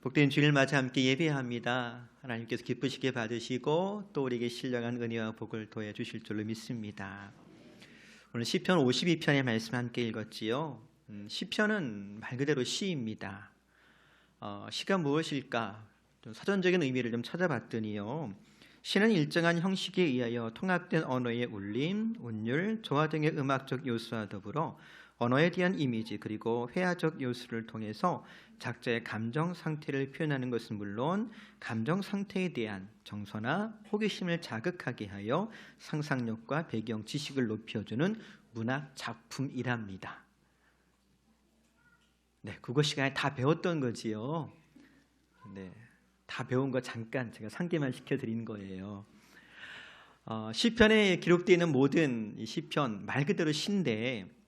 복된 주일 맞아 함께 예배합니다. 하나님께서 기쁘시게 받으시고 또 우리에게 신령한 은혜와 복을 더해 주실 줄로 믿습니다. 오늘 시편 52편의 말씀 함께 읽었지요. 시편은 말 그대로 시입니다. 시가 무엇일까? 좀 사전적인 의미를 좀 찾아봤더니요. 시는 일정한 형식에 의하여 통합된 언어의 울림, 운율, 조화 등의 음악적 요소와 더불어 언어에 대한 이미지 그리고 회화적 요소를 통해서 작자의 감정 상태를 표현하는 것은 물론 감정 상태에 대한 정서나 호기심을 자극하게 하여 상상력과 배경 지식을 높여주는 문학 작품이랍니다. 네, 국어 시간에 다 배웠던 거지요. 네, 다 배운 거 잠깐 제가 상기만 시켜드린 거예요. 시편에 기록되어 있는 모든 이 시편 말 그대로 시인데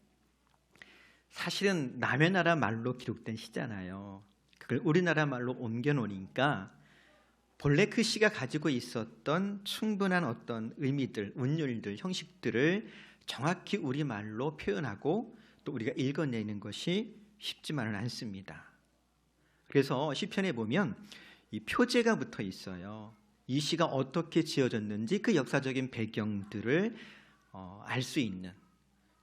사실은 남의 나라 말로 기록된 시잖아요. 그걸 우리나라 말로 옮겨놓으니까 본래 그 시가 가지고 있었던 충분한 어떤 의미들, 운율들, 형식들을 정확히 우리말로 표현하고 또 우리가 읽어내는 것이 쉽지만은 않습니다. 그래서 시편에 보면 이 표제가 붙어 있어요. 이 시가 어떻게 지어졌는지 그 역사적인 배경들을 알 수 있는,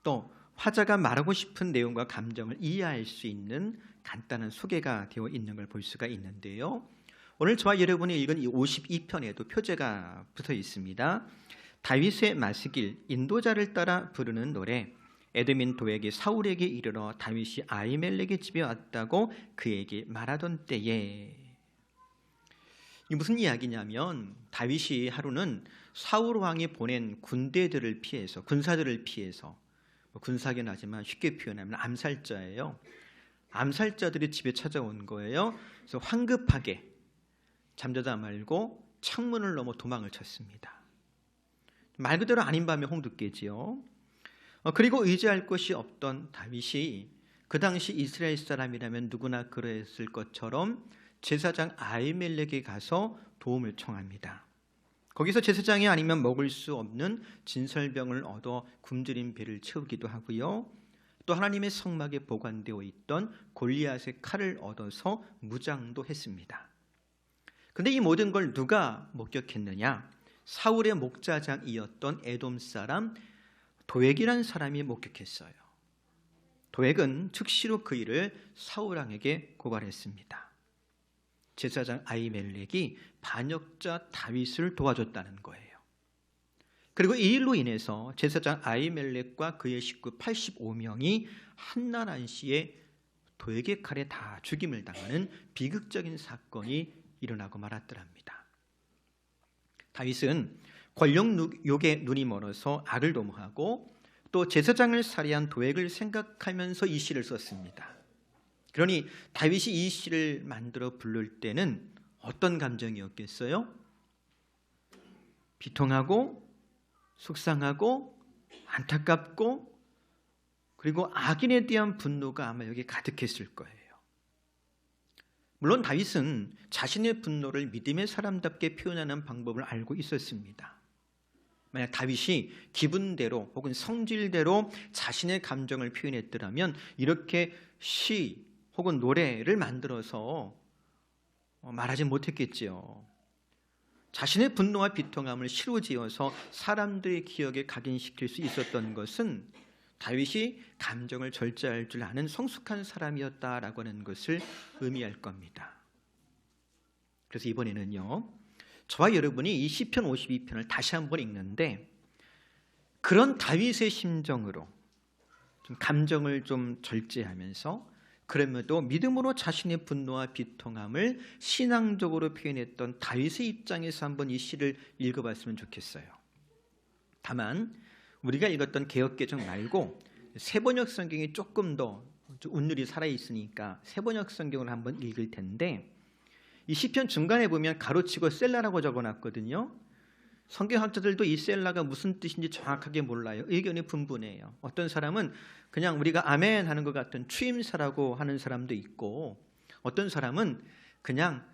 또 화자가 말하고 싶은 내용과 감정을 이해할 수 있는 간단한 소개가 되어 있는 걸 볼 수가 있는데요. 오늘 저와 여러분이 읽은 이 52편에도 표제가 붙어 있습니다. 다윗의 마스길, 인도자를 따라 부르는 노래, 에돔인 도에게 사울에게 이르러 다윗이 아히멜렉의 집에 왔다고 그에게 말하던 때에. 이 무슨 이야기냐면 다윗이 하루는 사울 왕이 보낸 군대들을 피해서, 군사들을 피해서, 군사긴 하지만 쉽게 표현하면 암살자예요. 암살자들이 집에 찾아온 거예요. 그래서 황급하게 잠자다 말고 창문을 넘어 도망을 쳤습니다. 말 그대로 아닌 밤에 홍두깨지요. 그리고 의지할 곳이 없던 다윗이 그 당시 이스라엘 사람이라면 누구나 그랬을 것처럼 제사장 아히멜렉에 가서 도움을 청합니다. 거기서 제사장이 아니면 먹을 수 없는 진설병을 얻어 굶주린 배를 채우기도 하고요. 또 하나님의 성막에 보관되어 있던 골리앗의 칼을 얻어서 무장도 했습니다. 그런데 이 모든 걸 누가 목격했느냐? 사울의 목자장이었던 에돔 사람 도액이라는 사람이 목격했어요. 도액은 즉시로 그 일을 사울 왕에게 고발했습니다. 제사장 아히멜렉이 반역자 다윗을 도와줬다는 거예요. 그리고 이 일로 인해서 제사장 아히멜렉과 그의 식구 85명이 한나란 시에 도액의 칼에 다 죽임을 당하는 비극적인 사건이 일어나고 말았더랍니다. 다윗은 권력욕에 눈이 멀어서 악을 도모하고 또 제사장을 살해한 도액을 생각하면서 이 시를 썼습니다. 그러니 다윗이 이 시를 만들어 부를 때는 어떤 감정이었겠어요? 비통하고 속상하고 안타깝고 그리고 악인에 대한 분노가 아마 여기에 가득했을 거예요. 물론 다윗은 자신의 분노를 믿음의 사람답게 표현하는 방법을 알고 있었습니다. 만약 다윗이 기분대로 혹은 성질대로 자신의 감정을 표현했더라면 이렇게 시 혹은 노래를 만들어서 말하지 못했겠지요. 자신의 분노와 비통함을 시로 지어서 사람들의 기억에 각인시킬 수 있었던 것은 다윗이 감정을 절제할 줄 아는 성숙한 사람이었다라고 하는 것을 의미할 겁니다. 그래서 이번에는요, 저와 여러분이 이 시편 52편을 다시 한번 읽는데 그런 다윗의 심정으로 좀 감정을 좀 절제하면서 그럼에도 믿음으로 자신의 분노와 비통함을 신앙적으로 표현했던 다윗의 입장에서 한번 이 시를 읽어봤으면 좋겠어요. 다만 우리가 읽었던 개역개정 말고 세번역 성경이 조금 더 운율이 살아있으니까 세번역 성경을 한번 읽을 텐데 이 시편 중간에 보면 가로치고 셀라라고 적어놨거든요. 성경학자들도 이 셀라가 무슨 뜻인지 정확하게 몰라요. 의견이 분분해요. 어떤 사람은 그냥 우리가 아멘 하는 것 같은 추임사라고 하는 사람도 있고 어떤 사람은 그냥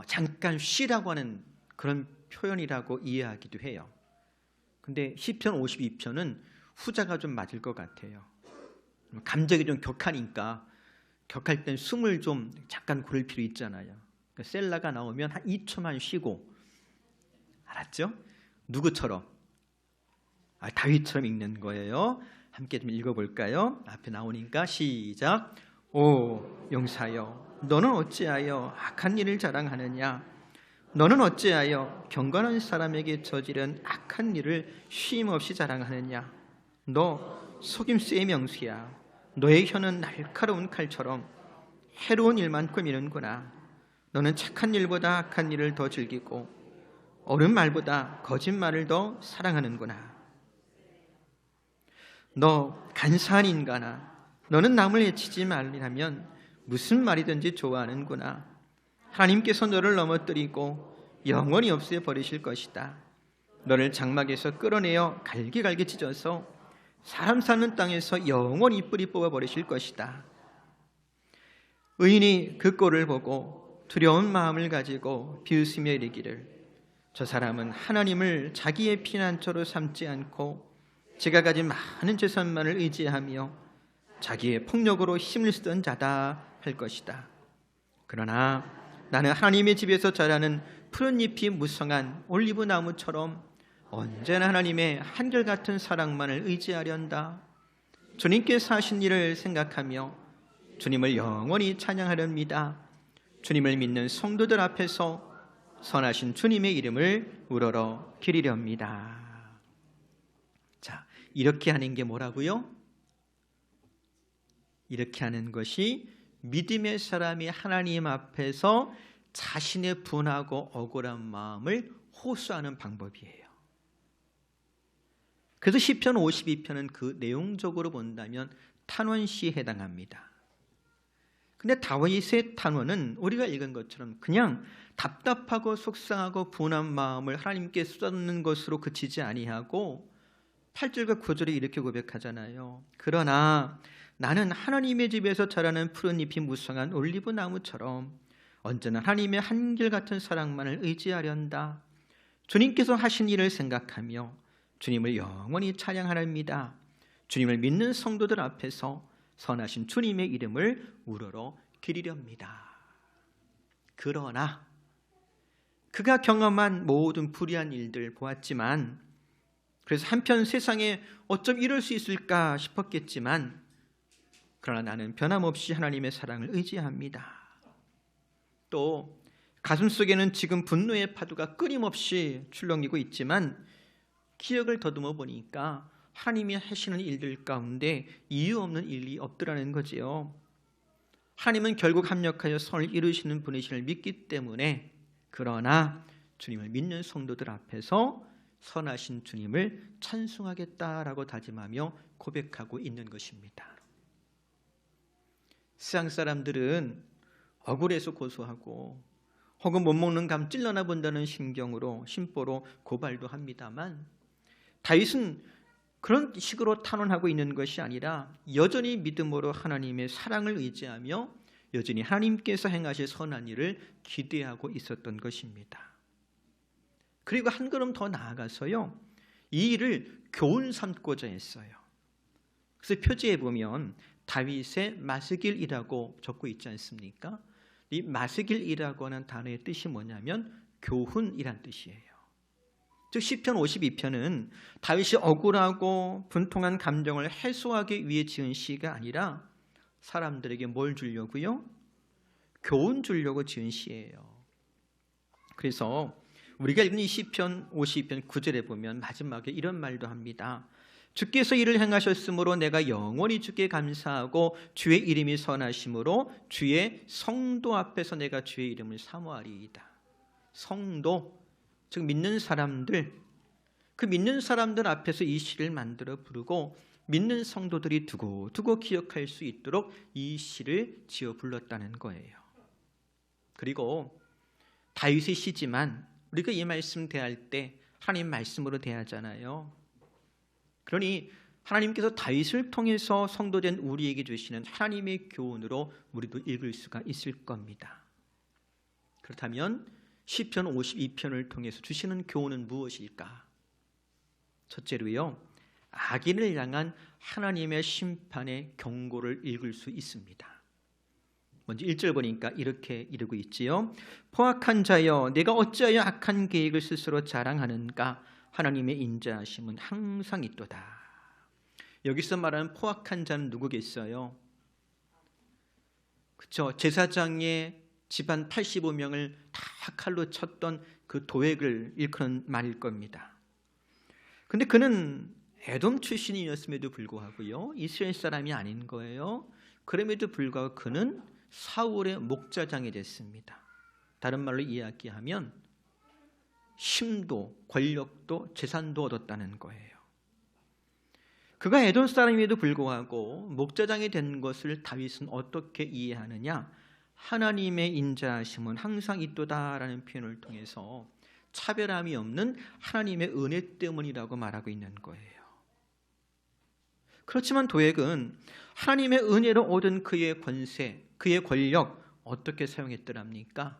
잠깐 쉬라고 하는 그런 표현이라고 이해하기도 해요. 근데 시편 52편은 후자가 좀 맞을 것 같아요. 감정이 좀 격하니까 격할 땐 숨을 좀 잠깐 고를 필요 있잖아요. 셀라가 나오면 한 2초만 쉬고, 알았죠? 누구처럼? 다윗처럼 읽는 거예요. 함께 좀 읽어볼까요? 앞에 나오니까 시작. 오 용사여, 너는 어찌하여 악한 일을 자랑하느냐? 너는 어찌하여 경건한 사람에게 저지른 악한 일을 쉼없이 자랑하느냐? 너 속임수의 명수야. 너의 혀는 날카로운 칼처럼 해로운 일만 꾸미는구나. 너는 착한 일보다 악한 일을 더 즐기고 옳은 말보다 거짓말을 더 사랑하는구나. 너 간사한 인간아, 너는 남을 해치지 말라면 무슨 말이든지 좋아하는구나. 하나님께서 너를 넘어뜨리고 영원히 없애 버리실 것이다. 너를 장막에서 끌어내어 갈기갈기 찢어서 사람 사는 땅에서 영원히 뿌리 뽑아 버리실 것이다. 의인이 그 꼴을 보고 두려운 마음을 가지고 비웃으며 이르기를, 저 사람은 하나님을 자기의 피난처로 삼지 않고 제가 가진 많은 재산만을 의지하며 자기의 폭력으로 힘을 쓰던 자다 할 것이다. 그러나 나는 하나님의 집에서 자라는 푸른 잎이 무성한 올리브 나무처럼 언제나 하나님의 한결같은 사랑만을 의지하련다. 주님께서 하신 일을 생각하며 주님을 영원히 찬양하렵니다. 주님을 믿는 성도들 앞에서 선하신 주님의 이름을 우러러 기리렵니다. 자, 이렇게 하는 게 뭐라고요? 이렇게 하는 것이 믿음의 사람이 하나님 앞에서 자신의 분하고 억울한 마음을 호소하는 방법이에요. 그래서 시편 52편은 그 내용적으로 본다면 탄원시에 해당합니다. 근데 다윗의 탄원은 우리가 읽은 것처럼 그냥 답답하고 속상하고 분한 마음을 하나님께 쏟아놓는 것으로 그치지 아니하고 8절과 9절에 이렇게 고백하잖아요. 그러나 나는 하나님의 집에서 자라는 푸른 잎이 무성한 올리브 나무처럼 언제나 하나님의 한결같은 사랑만을 의지하련다. 주님께서 하신 일을 생각하며 주님을 영원히 찬양하렵니다. 주님을 믿는 성도들 앞에서 선하신 주님의 이름을 우러러 기리렵니다. 그러나 그가 경험한 모든 불의한 일들 보았지만, 그래서 한편 세상에 어쩜 이럴 수 있을까 싶었겠지만, 그러나 나는 변함없이 하나님의 사랑을 의지합니다. 또 가슴속에는 지금 분노의 파도가 끊임없이 출렁이고 있지만 기억을 더듬어 보니까 하나님이 하시는 일들 가운데 이유 없는 일이 없더라는 거지요. 하나님은 결국 합력하여 선을 이루시는 분이심을 믿기 때문에, 그러나 주님을 믿는 성도들 앞에서 선하신 주님을 찬송하겠다라고 다짐하며 고백하고 있는 것입니다. 세상 사람들은 억울해서 고소하고 혹은 못 먹는 감 찔러나 본다는 심보로 고발도 합니다만, 다윗은 그런 식으로 탄원하고 있는 것이 아니라 여전히 믿음으로 하나님의 사랑을 의지하며 여전히 하나님께서 행하실 선한 일을 기대하고 있었던 것입니다. 그리고 한 걸음 더 나아가서요, 이 일을 교훈 삼고자 했어요. 그래서 표지에 보면 다윗의 마스길이라고 적고 있지 않습니까? 이 마스길이라고 하는 단어의 뜻이 뭐냐면 교훈이란 뜻이에요. 즉 시편 52편은 다윗이 억울하고 분통한 감정을 해소하기 위해 지은 시가 아니라 사람들에게 뭘 주려고요? 교훈 주려고 지은 시예요. 그래서 우리가 읽은 이 시편 52편 9절에 보면 마지막에 이런 말도 합니다. 주께서 이를 행하셨으므로 내가 영원히 주께 감사하고 주의 이름이 선하심으로 주의 성도 앞에서 내가 주의 이름을 사모하리이다. 성도, 즉 믿는 사람들, 그 믿는 사람들 앞에서 이 시를 만들어 부르고 믿는 성도들이 두고두고 기억할 수 있도록 이 시를 지어 불렀다는 거예요. 그리고 다윗의 시지만 우리가 이 말씀 대할 때 하나님 말씀으로 대하잖아요. 그러니 하나님께서 다윗을 통해서 성도된 우리에게 주시는 하나님의 교훈으로 우리도 읽을 수가 있을 겁니다. 그렇다면 시편 52편을 통해서 주시는 교훈은 무엇일까? 첫째로요, 악인을 향한 하나님의 심판의 경고를 읽을 수 있습니다. 먼저 1절 보니까 이렇게 이르고 있지요. 포악한 자여 내가 어찌하여 악한 계획을 스스로 자랑하는가. 하나님의 인자하심은 항상 있도다. 여기서 말하는 포악한 자는 누구겠어요? 그렇죠. 제사장의 집안 85명을 다 칼로 쳤던 그 도액을 일컫는 말일 겁니다. 근데 그는 에돔 출신이었음에도 불구하고요, 이스라엘 사람이 아닌 거예요. 그럼에도 불구하고 그는 사울의 목자장이 됐습니다. 다른 말로 이야기하면 힘도 권력도 재산도 얻었다는 거예요. 그가 에돔 사람임에도 불구하고 목자장이 된 것을 다윗은 어떻게 이해하느냐? 하나님의 인자하심은 항상 있도다라는 표현을 통해서 차별함이 없는 하나님의 은혜 때문이라고 말하고 있는 거예요. 그렇지만 도액은 하나님의 은혜로 얻은 그의 권세, 그의 권력 어떻게 사용했더랍니까?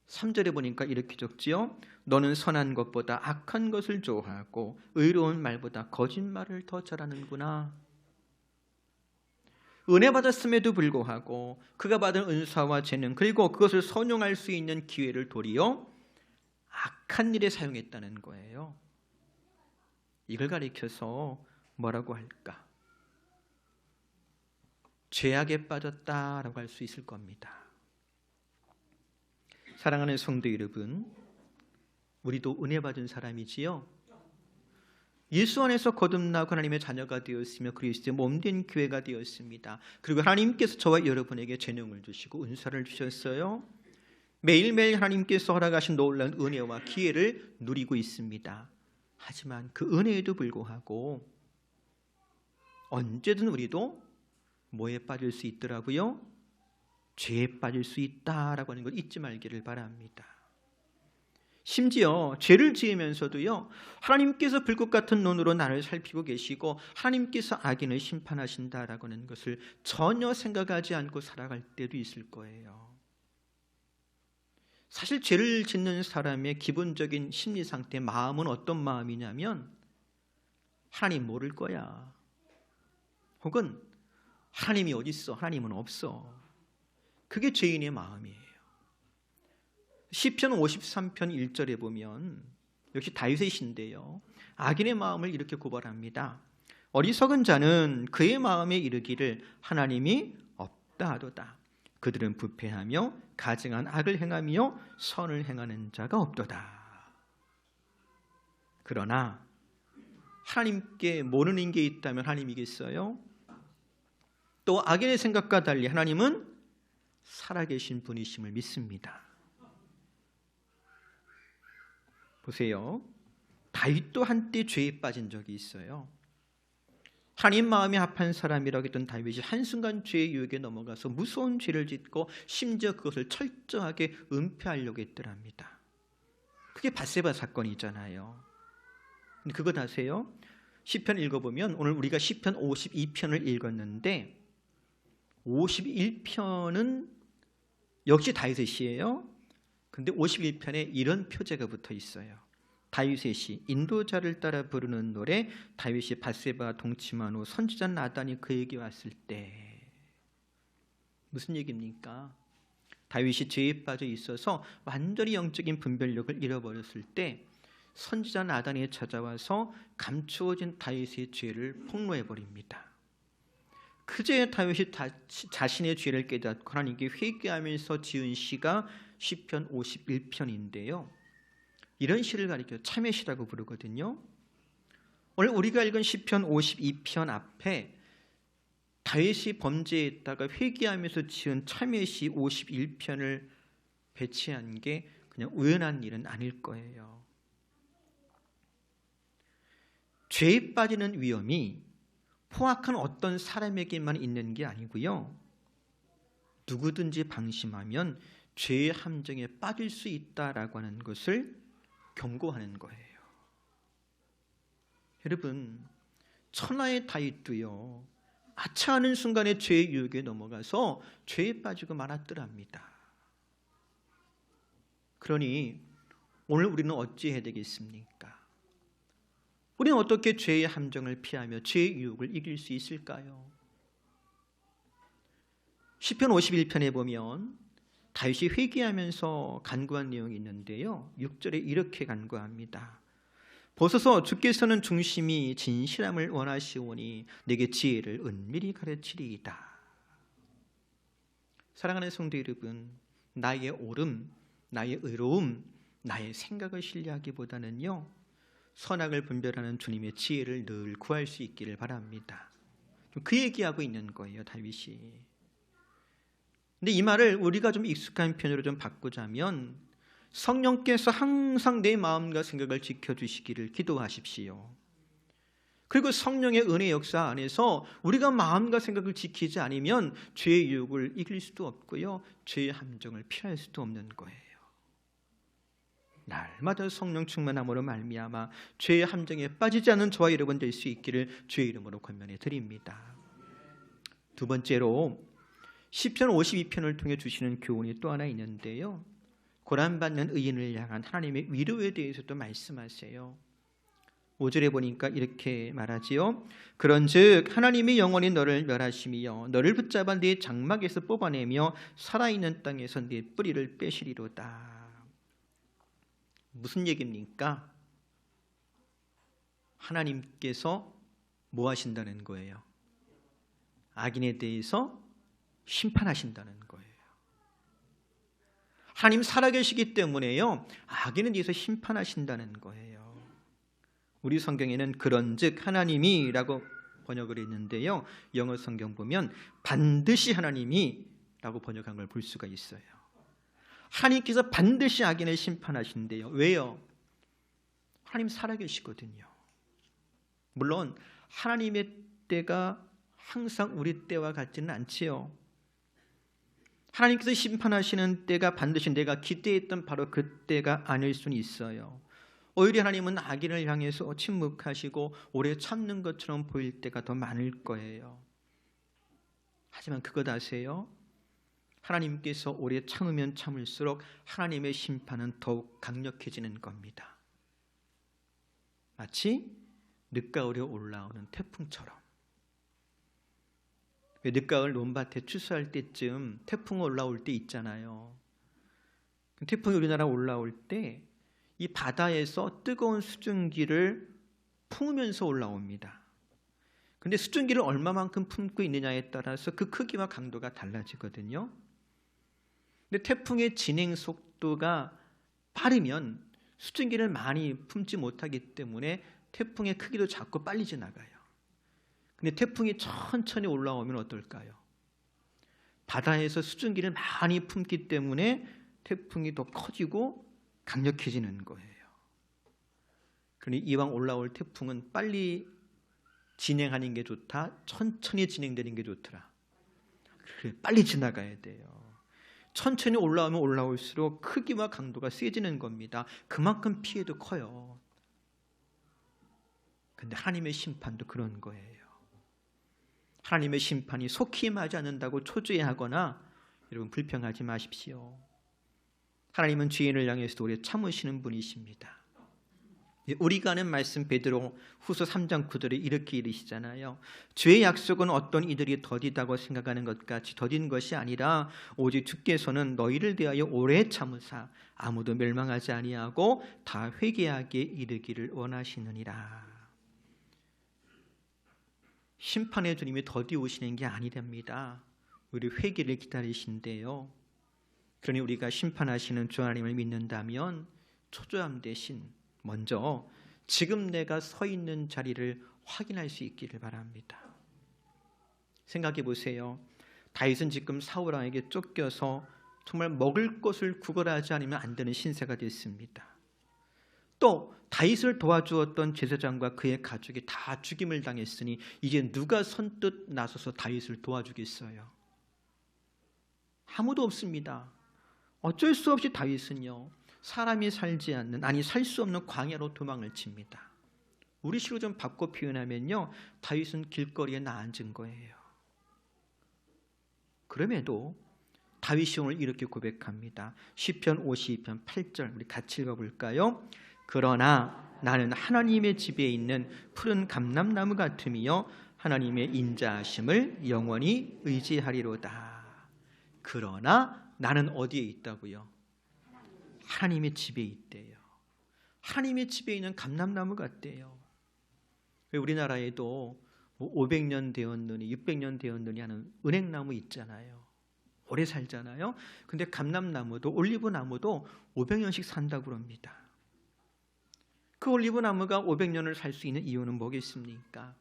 3절에 보니까 이렇게 적지요. 너는 선한 것보다 악한 것을 좋아하고 의로운 말보다 거짓말을 더 잘하는구나. 은혜 받았음에도 불구하고 그가 받은 은사와 재능 그리고 그것을 선용할 수 있는 기회를 도리어 악한 일에 사용했다는 거예요. 이걸 가리켜서 뭐라고 할까? 죄악에 빠졌다라고 할 수 있을 겁니다. 사랑하는 성도 여러분, 우리도 은혜 받은 사람이지요. 예수 안에서 거듭나고 하나님의 자녀가 되었으며 그리스도의 몸된 교회가 되었습니다. 그리고 하나님께서 저와 여러분에게 재능을 주시고 은사를 주셨어요. 매일매일 하나님께서 허락하신 놀라운 은혜와 기회를 누리고 있습니다. 하지만 그 은혜에도 불구하고 언제든 우리도 뭐에 빠질 수 있더라고요? 죄에 빠질 수 있다라고 하는 걸 잊지 말기를 바랍니다. 심지어 죄를 지으면서도요, 하나님께서 불꽃 같은 눈으로 나를 살피고 계시고 하나님께서 악인을 심판하신다라고 하는 것을 전혀 생각하지 않고 살아갈 때도 있을 거예요. 사실 죄를 짓는 사람의 기본적인 심리 상태, 마음은 어떤 마음이냐면 하나님 모를 거야. 혹은 하나님이 어디 있어? 하나님은 없어. 그게 죄인의 마음이에요. 시편 53편 1절에 보면 역시 다윗의 시인데요, 악인의 마음을 이렇게 고발합니다. 어리석은 자는 그의 마음에 이르기를 하나님이 없다 하도다. 그들은 부패하며 가증한 악을 행하며 선을 행하는 자가 없도다. 그러나 하나님께 모르는 게 있다면 하나님이겠어요? 또 악인의 생각과 달리 하나님은 살아계신 분이심을 믿습니다. 보세요. 다윗도 한때 죄에 빠진 적이 있어요. 하나님 마음에 합한 사람이라고 했던 다윗이 한순간 죄의 유혹에 넘어가서 무서운 죄를 짓고 심지어 그것을 철저하게 은폐하려고 했더랍니다. 그게 밧세바 사건이잖아요. 근데 그거 아세요? 시편 읽어보면 오늘 우리가 시편 52편을 읽었는데 51편은 역시 다윗의 시예요. 근데 51편에 이런 표제가 붙어 있어요. 다윗의 시, 인도자를 따라 부르는 노래. 다윗이 밧세바와 동침한 후 선지자 나단이 그에게 왔을 때. 무슨 얘기입니까? 다윗이 죄에 빠져 있어서 완전히 영적인 분별력을 잃어버렸을 때 선지자 나단이 찾아와서 감추어진 다윗의 죄를 폭로해버립니다. 그제야 다윗이 자신의 죄를 깨닫고 하나님께 회개하면서 지은 시가 시편 51편인데요. 이런 시를 가리켜 참회시라고 부르거든요. 오늘 우리가 읽은 시편 52편 앞에 다윗이 범죄했다가 회개하면서 지은 참회시 51편을 배치한 게 그냥 우연한 일은 아닐 거예요. 죄에 빠지는 위험이 포악한 어떤 사람에게만 있는 게 아니고요. 누구든지 방심하면 죄의 함정에 빠질 수 있다라고 하는 것을 경고하는 거예요. 여러분, 천하의 다윗도요, 아차하는 순간에 죄의 유혹에 넘어가서 죄에 빠지고 말았더랍니다. 그러니 오늘 우리는 어찌해야 되겠습니까? 우리는 어떻게 죄의 함정을 피하며 죄의 유혹을 이길 수 있을까요? 시편 51편에 보면 다윗이 회개하면서 간구한 내용이 있는데요, 6절에 이렇게 간구합니다. 보소서, 주께서는 중심이 진실함을 원하시오니 내게 지혜를 은밀히 가르치리이다. 사랑하는 성도 여러분, 나의 옳음, 나의 의로움, 나의 생각을 신뢰하기보다는요, 선악을 분별하는 주님의 지혜를 늘 구할 수 있기를 바랍니다. 그 얘기하고 있는 거예요, 다윗이. 근데 이 말을 우리가 좀 익숙한 표현으로 좀 바꾸자면, 성령께서 항상 내 마음과 생각을 지켜주시기를 기도하십시오. 그리고 성령의 은혜 역사 안에서 우리가 마음과 생각을 지키지 않으면 죄의 유혹을 이길 수도 없고요, 죄의 함정을 피할 수도 없는 거예요. 날마다 성령 충만함으로 말미암아 죄의 함정에 빠지지 않는 저와 여러분 될 수 있기를 주의 이름으로 권면해 드립니다. 두 번째로 시편 52편을 통해 주시는 교훈이 또 하나 있는데요, 고난받는 의인을 향한 하나님의 위로에 대해서도 말씀하세요. 5절에 보니까 이렇게 말하지요. 그런즉 하나님이 영원히 너를 멸하심이여 너를 붙잡아 네 장막에서 뽑아내며 살아있는 땅에서 네 뿌리를 빼시리로다. 무슨 얘기입니까? 하나님께서 뭐 하신다는 거예요? 악인에 대해서 심판하신다는 거예요. 하나님 살아계시기 때문에요, 악인에 대해서 심판하신다는 거예요. 우리 성경에는 그런즉 하나님이라고 번역을 했는데요, 영어 성경 보면 반드시 하나님이라고 번역한 걸 볼 수가 있어요. 하나님께서 반드시 악인을 심판하신대요. 왜요? 하나님 살아계시거든요. 물론 하나님의 때가 항상 우리 때와 같지는 않지요. 하나님께서 심판하시는 때가 반드시 내가 기대했던 바로 그 때가 아닐 수는 있어요. 오히려 하나님은 악인을 향해서 침묵하시고 오래 참는 것처럼 보일 때가 더 많을 거예요. 하지만 그것 아세요? 하나님께서 오래 참으면 참을수록 하나님의 심판은 더욱 강력해지는 겁니다. 마치 늦가을에 올라오는 태풍처럼. 늦가을 논밭에 추수할 때쯤 태풍이 올라올 때 있잖아요. 태풍이 우리나라 올라올 때 이 바다에서 뜨거운 수증기를 품으면서 올라옵니다. 근데 수증기를 얼마만큼 품고 있느냐에 따라서 그 크기와 강도가 달라지거든요. 근데 태풍의 진행 속도가 빠르면 수증기를 많이 품지 못하기 때문에 태풍의 크기도 작고 빨리 지나가요. 근데 태풍이 천천히 올라오면 어떨까요? 바다에서 수증기를 많이 품기 때문에 태풍이 더 커지고 강력해지는 거예요. 그러니 이왕 올라올 태풍은 빨리 진행하는 게 좋다, 천천히 진행되는 게 좋더라. 그래, 빨리 지나가야 돼요. 천천히 올라오면 올라올수록 크기와 강도가 세지는 겁니다. 그만큼 피해도 커요. 근데 하나님의 심판도 그런 거예요. 하나님의 심판이 속히 임하지 않는다고 초조해하거나 여러분 불평하지 마십시오. 하나님은 죄인을 향해서도 오래 참으시는 분이십니다. 우리가 아는 말씀 베드로 후서 3장 9절에 이렇게 이르시잖아요. 죄의 약속은 어떤 이들이 더디다고 생각하는 것 같이 더딘 것이 아니라 오직 주께서는 너희를 대하여 오래 참으사 아무도 멸망하지 아니하고 다 회개하게 이르기를 원하시느니라. 심판의 주님이 더디 오시는 게 아니랍니다. 우리 회개를 기다리신대요. 그러니 우리가 심판하시는 주 하나님을 믿는다면 초조함 대신 먼저 지금 내가 서 있는 자리를 확인할 수 있기를 바랍니다. 생각해 보세요. 다윗은 지금 사울 왕에게 쫓겨서 정말 먹을 것을 구걸하지 않으면 안 되는 신세가 됐습니다. 또 다윗을 도와주었던 제사장과 그의 가족이 다 죽임을 당했으니 이제 누가 선뜻 나서서 다윗을 도와주겠어요? 아무도 없습니다. 어쩔 수 없이 다윗은요, 사람이 살지 않는, 아니 살 수 없는 광야로 도망을 칩니다. 우리 식으로 좀 바꿔 표현하면요, 다윗은 길거리에 나앉은 거예요. 그럼에도 다윗이 오늘 이렇게 고백합니다. 시편 52편 8절 우리 같이 읽어볼까요? 그러나 나는 하나님의 집에 있는 푸른 감람나무 같음이요 하나님의 인자하심을 영원히 의지하리로다. 그러나 나는 어디에 있다고요? 하나님의 집에 있대요. 하나님의 집에 있는 감람나무 같대요. 우리나라에도 500년 되었느니 600년 되었느니 하는 은행나무 있잖아요. 오래 살잖아요. 근데 감람나무도 올리브나무도 500년씩 산다고 그럽니다. 그 올리브나무가 500년을 살 수 있는 이유는 뭐겠습니까?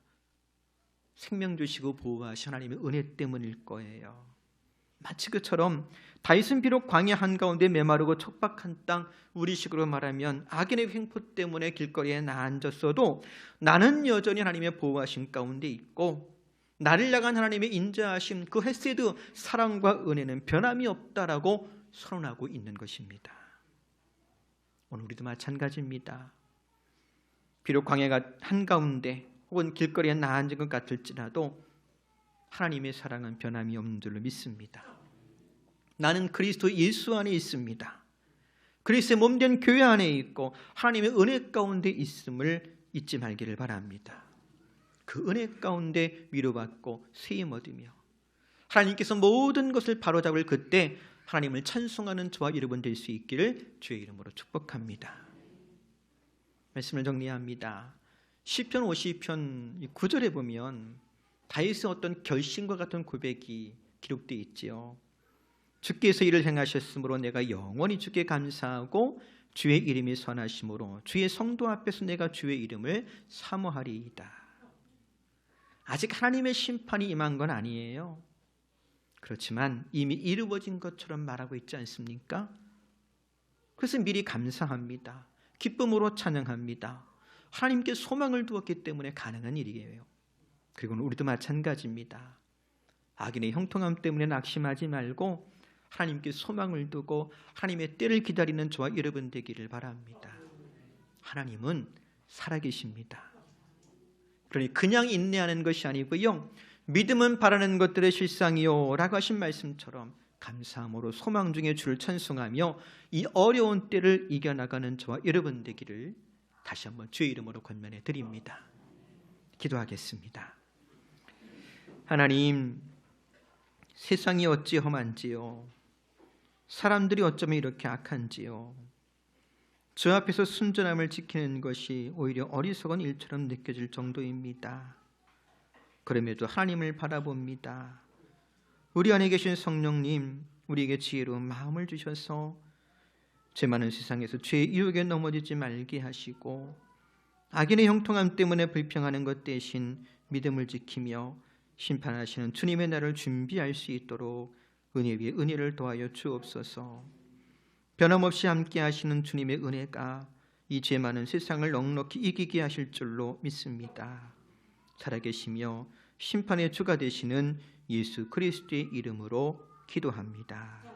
생명 주시고 보호하신 하나님의 은혜 때문일 거예요. 마치 그처럼 다윗은 비록 광야 한가운데 메마르고 척박한 땅, 우리식으로 말하면 악인의 횡포 때문에 길거리에 나앉았어도 나는 여전히 하나님의 보호하심 가운데 있고 나를 향한 하나님의 인자하심, 그 헤세드, 사랑과 은혜는 변함이 없다라고 선언하고 있는 것입니다. 오늘 우리도 마찬가지입니다. 비록 광야 한가운데 혹은 길거리에 나앉은 것 같을지라도 하나님의 사랑은 변함이 없는 줄로 믿습니다. 나는 그리스도 예수 안에 있습니다. 그리스도의 몸된 교회 안에 있고 하나님의 은혜 가운데 있음을 잊지 말기를 바랍니다. 그 은혜 가운데 위로받고 세임 얻으며 하나님께서 모든 것을 바로잡을 그때 하나님을 찬송하는 저와 여러분 될 수 있기를 주의 이름으로 축복합니다. 말씀을 정리합니다. 시편 50편 9절에 보면 다윗의 어떤 결심과 같은 고백이 기록되어 있지요. 주께서 이를 행하셨으므로 내가 영원히 주께 감사하고 주의 이름이 선하심으로 주의 성도 앞에서 내가 주의 이름을 사모하리이다. 아직 하나님의 심판이 임한 건 아니에요. 그렇지만 이미 이루어진 것처럼 말하고 있지 않습니까? 그래서 미리 감사합니다. 기쁨으로 찬양합니다. 하나님께 소망을 두었기 때문에 가능한 일이에요. 그리고 우리도 마찬가지입니다. 악인의 형통함 때문에 낙심하지 말고 하나님께 소망을 두고 하나님의 때를 기다리는 저와 여러분 되기를 바랍니다. 하나님은 살아계십니다. 그러니 그냥 인내하는 것이 아니고요, 믿음은 바라는 것들의 실상이요 라고 하신 말씀처럼 감사함으로 소망 중에 주를 찬송하며 이 어려운 때를 이겨나가는 저와 여러분 되기를 다시 한번 주의 이름으로 권면해 드립니다. 기도하겠습니다. 하나님, 세상이 어찌 험한지요, 사람들이 어쩌면 이렇게 악한지요, 주 앞에서 순전함을 지키는 것이 오히려 어리석은 일처럼 느껴질 정도입니다. 그럼에도 하나님을 바라봅니다. 우리 안에 계신 성령님, 우리에게 지혜로운 마음을 주셔서 죄 많은 세상에서 죄의 유혹에 넘어지지 말게 하시고 악인의 형통함 때문에 불평하는 것 대신 믿음을 지키며 심판하시는 주님의 날을 준비할 수 있도록 은혜 위에 은혜를 더하여 주옵소서. 변함없이 함께 하시는 주님의 은혜가 이 죄 많은 세상을 넉넉히 이기게 하실 줄로 믿습니다. 살아계시며 심판의 주가 되시는 예수 그리스도의 이름으로 기도합니다.